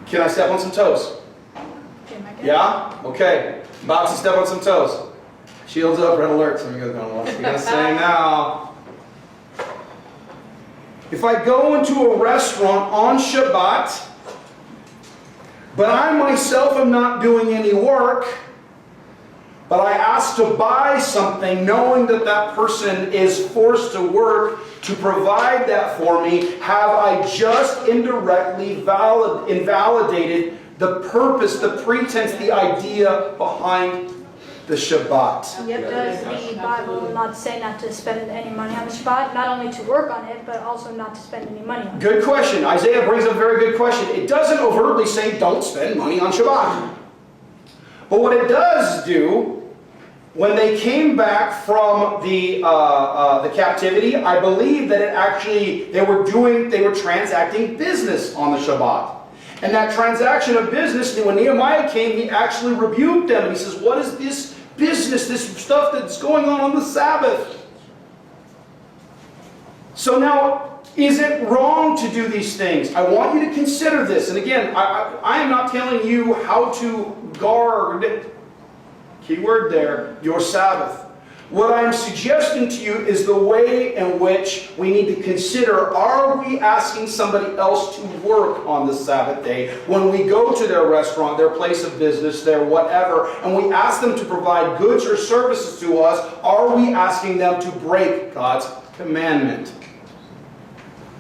Can I step on some toes? Yeah? Okay. About to step on some toes. Shields up, red alert. Some of you guys don't know what you're going to say now. If I go into a restaurant on Shabbat, but I myself am not doing any work, but I ask to buy something knowing that that person is forced to work to provide that for me, have I just indirectly invalidated the purpose, the pretense, the idea behind the Shabbat? Yep, does the Bible not say not to spend any money on the Shabbat? Not only to work on it, but also not to spend any money on it. Good question. Isaiah brings up a very good question. It doesn't overtly say don't spend money on Shabbat. But what it does do, when they came back from the captivity, I believe that it actually, they were transacting business on the Shabbat. And that transaction of business, when Nehemiah came, he actually rebuked them. And he says, what is this business, this stuff that's going on the Sabbath? So now, is it wrong to do these things? I want you to consider this. And again, I am not telling you how to guard, key word there, your Sabbath. What I'm suggesting to you is the way in which we need to consider, are we asking somebody else to work on the Sabbath day? When we go to their restaurant, their place of business, their whatever, and we ask them to provide goods or services to us, are we asking them to break God's commandment?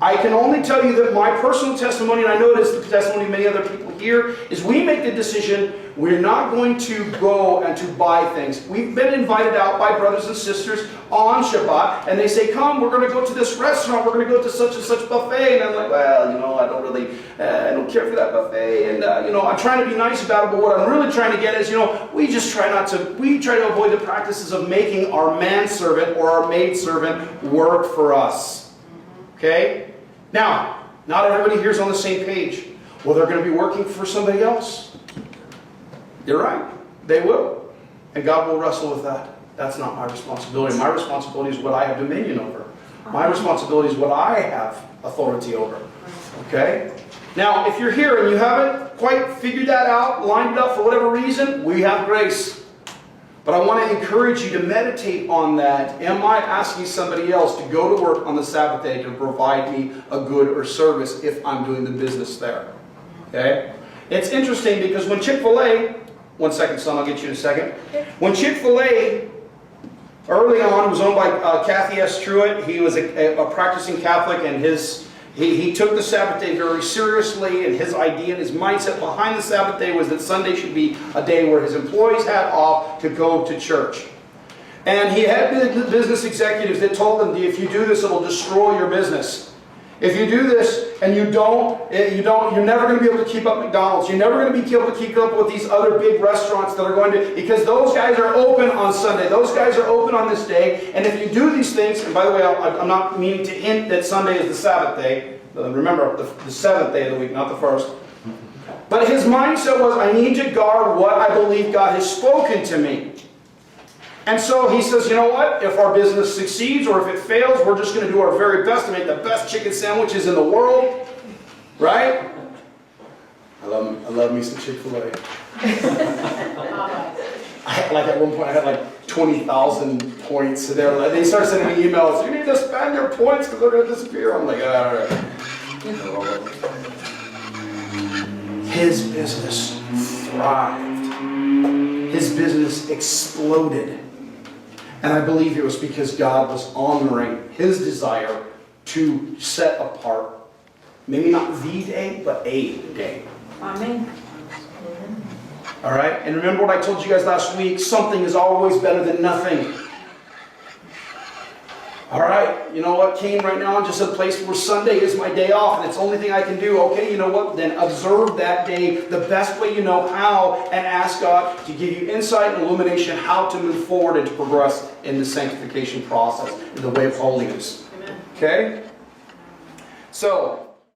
I can only tell you that my personal testimony, and I know it is the testimony of many other people here, is we make the decision we're not going to go and to buy things. We've been invited out by brothers and sisters on Shabbat, and they say, come, we're going to go to this restaurant, we're going to go to such and such buffet. And I'm like, well, I don't care for that buffet. And, I'm trying to be nice about it, but what I'm really trying to get is, we try to avoid the practices of making our manservant or our maidservant work for us. Okay? Now, not everybody here is on the same page. Well, they're going to be working for somebody else. You're right. They will. And God will wrestle with that. That's not my responsibility. My responsibility is what I have dominion over. My responsibility is what I have authority over. Okay? Now, if you're here and you haven't quite figured that out, lined it up for whatever reason, we have grace. But I want to encourage you to meditate on that. Am I asking somebody else to go to work on the Sabbath day to provide me a good or service if I'm doing the business there? Okay? It's interesting because when Chick-fil-A, one second, son, I'll get you in a second. When Chick-fil-A, early on, was owned by Kathy S. Truitt. He was a practicing Catholic, and he took the Sabbath day very seriously, and his idea and his mindset behind the Sabbath day was that Sunday should be a day where his employees had off to go to church. And he had business executives that told him, if you do this, it'll destroy your business. If you do this and you don't, you're never going to be able to keep up McDonald's. You're never going to be able to keep up with these other big restaurants that are going to, because those guys are open on Sunday. Those guys are open on this day. And if you do these things, and by the way, I'm not meaning to hint that Sunday is the Sabbath day. Remember, the seventh day of the week, not the first. But his mindset was, I need to guard what I believe God has spoken to me. And so he says, you know what? If our business succeeds or if it fails, we're just going to do our very best to make the best chicken sandwiches in the world. Right? I love me some Chick-fil-A. At one point, I had like 20,000 points. So they started sending me emails. You need to spend your points because they're going to disappear. I'm like, all right. His business thrived. His business exploded. And I believe it was because God was honoring his desire to set apart, maybe not the day, but a day. Amen. All right? And remember what I told you guys last week, something is always better than nothing. All right, you know what, Cain, right now I'm just at a place where Sunday is my day off and it's the only thing I can do. Okay, you know what, then observe that day the best way you know how and ask God to give you insight and illumination how to move forward and to progress in the sanctification process, in the way of holiness. Amen. Okay? So,